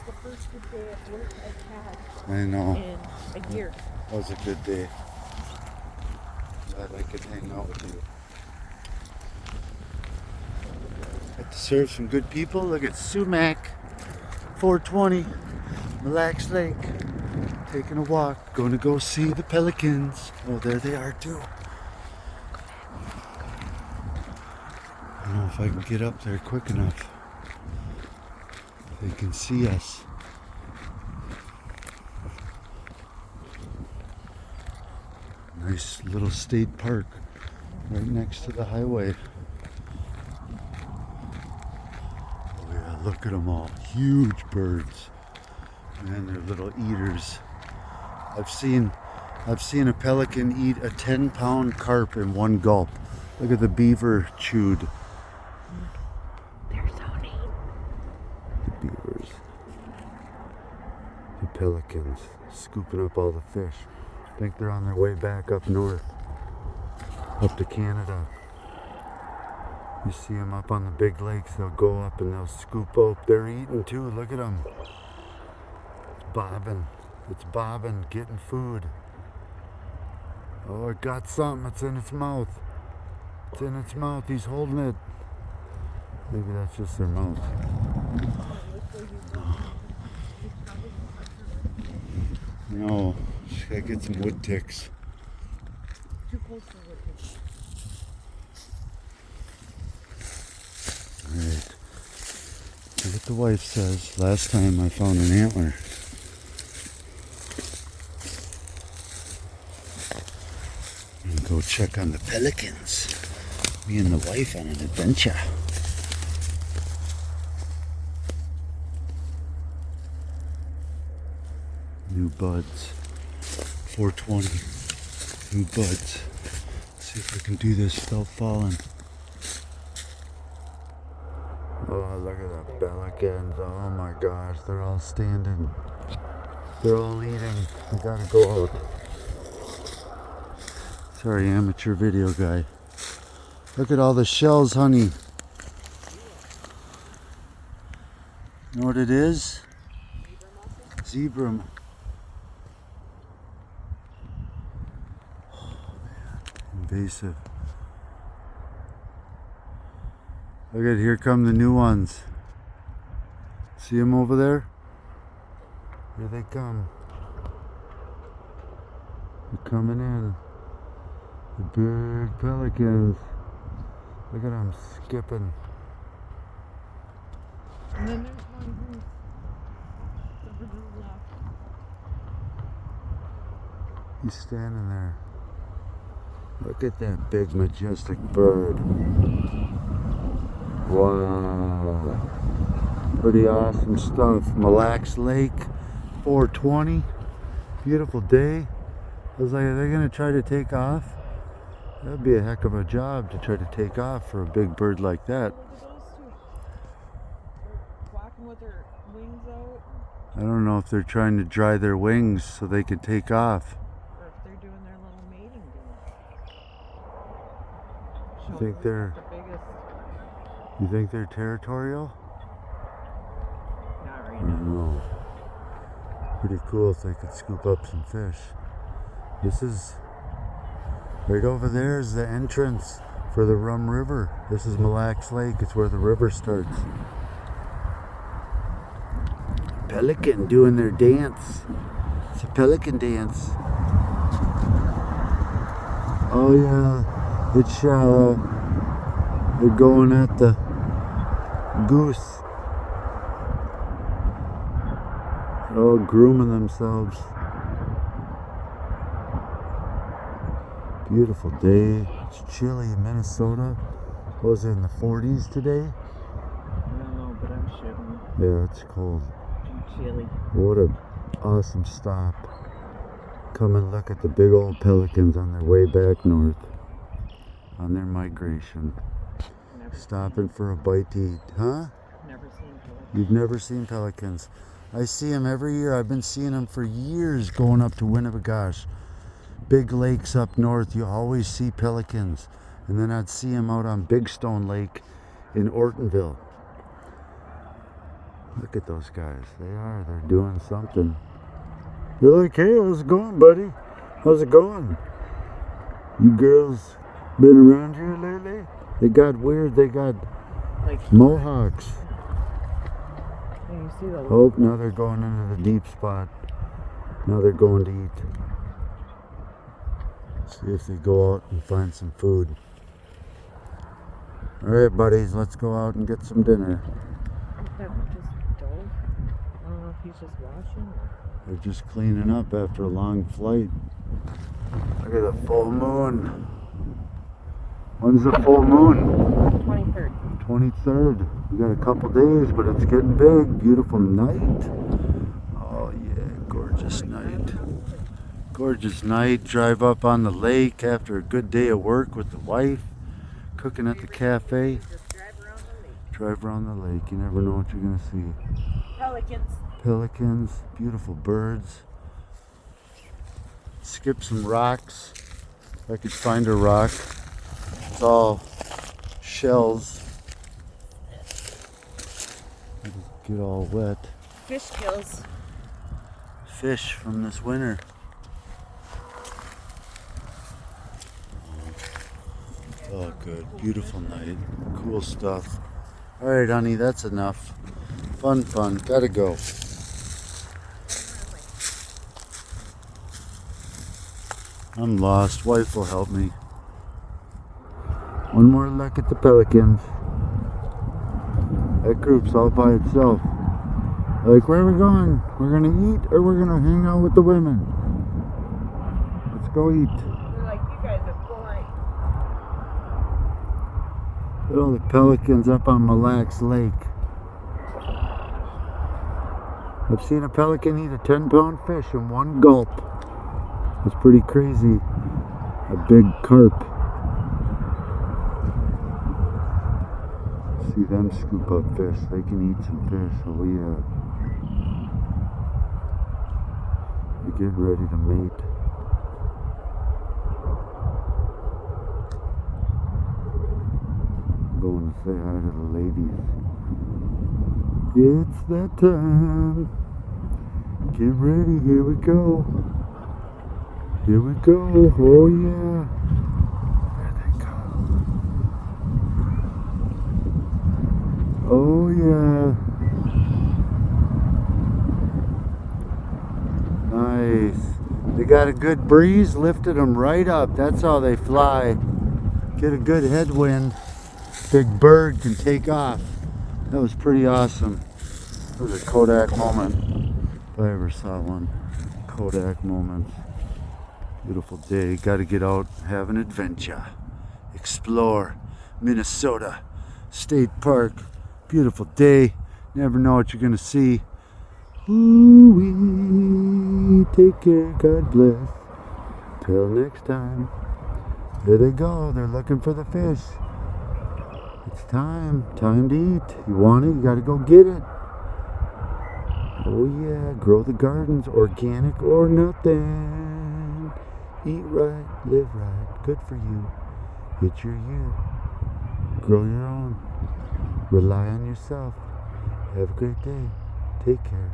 the first good day at work I've had I know. in a year. That was a good day. Glad I could hang out with you. Got to serve some good people. Look at Sumac, 420, Mille Lacs Lake. Taking a walk. Going to go see the pelicans. Oh, there they are too. I don't know if I can get up there quick enough. They can see us. Nice little state park right next to the highway. Oh yeah, look at them all. Huge birds. Man, they're little eaters. I've seen a pelican eat a 10-pound carp in one gulp. Look at the beaver chewed. They're so neat. The beavers. The pelicans scooping up all the fish. I think they're on their way back up north, up to Canada. You see them up on the big lakes, they'll go up and they'll scoop up. They're eating too, look at them. It's bobbing. It's bobbing, getting food. Oh, it got something. It's in its mouth. It's in its mouth. He's holding it. Maybe that's just their mouth. No, just gotta get some wood ticks. Too close to the wood ticks. Alright. See what the wife says. Last time I found an antler. And go check on the pelicans. Me and the wife on an adventure. New buds. 420. New buds. See if I can do this without falling. Oh, look at the pelicans. Oh my gosh, they're all standing. They're all eating. I gotta go out. Sorry, amateur video guy. Look at all the shells, honey. You know what it is? Zebra. Oh man, invasive. Look at, here come the new ones. See them over there? Here they come. They're coming in. The big pelicans. Look at them skipping. And then there's one who's left. He's standing there. Look at that big majestic bird. Wow. Pretty awesome stuff. Mille Lacs Lake, 420. Beautiful day. I was like, are they going to try to take off? That'd be a heck of a job to try to take off for a big bird like that. Look at those two. They're quacking with their wings out. I don't know if they're trying to dry their wings so they could take off. Or if they're doing their little mating dance. You think they're... The biggest. You think they're territorial? Not right I don't know. Pretty cool if they could scoop up some fish. This is... Right over there is the entrance for the Rum River. This is Mille Lacs Lake. It's where the river starts. Pelican doing their dance. It's a pelican dance. Oh yeah, it's shallow. They're going at the goose. They're all grooming themselves. Beautiful day. It's chilly in Minnesota. Was it in the 40s today? I don't know, but I'm shivering. Yeah, it's cold. I'm chilly. What a awesome stop. Come and look at the big old pelicans on their way back north. On their migration. Stopping for a bite to eat. Huh? Never seen pelicans. You've never seen pelicans. I see them every year. I've been seeing them for years going up to Winnebagosh. Big lakes up north, you always see pelicans. And then I'd see them out on Big Stone Lake in Ortonville. Look at those guys. They're doing something. They're like, hey, how's it going, buddy? How's it going? You girls been around here lately? They got weird. They got Like, mohawks. and you see the Oh, now they're going into the deep spot. Now they're going to eat. See if they go out and find some food. Alright, buddies, let's go out and get some dinner. that just dove. I don't know if he's just watching or. They're just cleaning up after a long flight. Look at the full moon. When's the full moon? 23rd. 23rd. We got a couple days, but it's getting big. Beautiful night. Oh yeah, gorgeous night. Gorgeous night. Drive up on the lake after a good day of work with the wife. Cooking at the cafe. Just drive around the lake. Drive around the lake. You never know what you're gonna see. Pelicans. Pelicans, beautiful birds. Skip some rocks. If I could find a rock. It's all shells. It'll get all wet. Fish kills. Fish from this winter. Oh, good. Beautiful night. Cool stuff. Alright, honey, that's enough. Fun. Gotta go. I'm lost. Wife will help me. One more look at the pelicans. That group's all by itself. Like, where are we going? We're gonna eat or we're gonna hang out with the women? Let's go eat. They're like, you guys are boring. Look at all the pelicans up on Mille Lacs Lake. I've seen a pelican eat a 10-pound fish in one gulp. It's pretty crazy. A big carp. See them scoop up fish. They can eat some fish. Oh yeah. They're getting ready to mate. I'm going to say hi to the ladies. It's that time. Get ready. Here we go. Here we go. Oh yeah. There they go. Oh yeah. Nice. They got a good breeze, lifted them right up. That's how they fly. Get a good headwind. Big bird can take off. That was pretty awesome. It was a Kodak moment. If I ever saw one. Kodak moments. Beautiful day. Got to get out, have an adventure. Explore Minnesota State Park. Beautiful day. Never know what you're going to see. Ooh-wee. Take care. God bless. Till next time. There they go. They're looking for the fish. It's time. Time to eat. You want it? You got to go get it. Oh yeah. Grow the gardens. Organic or nothing. Eat right, live right, good for you. It's your year. Grow your own. Rely on yourself. Have a great day. Take care.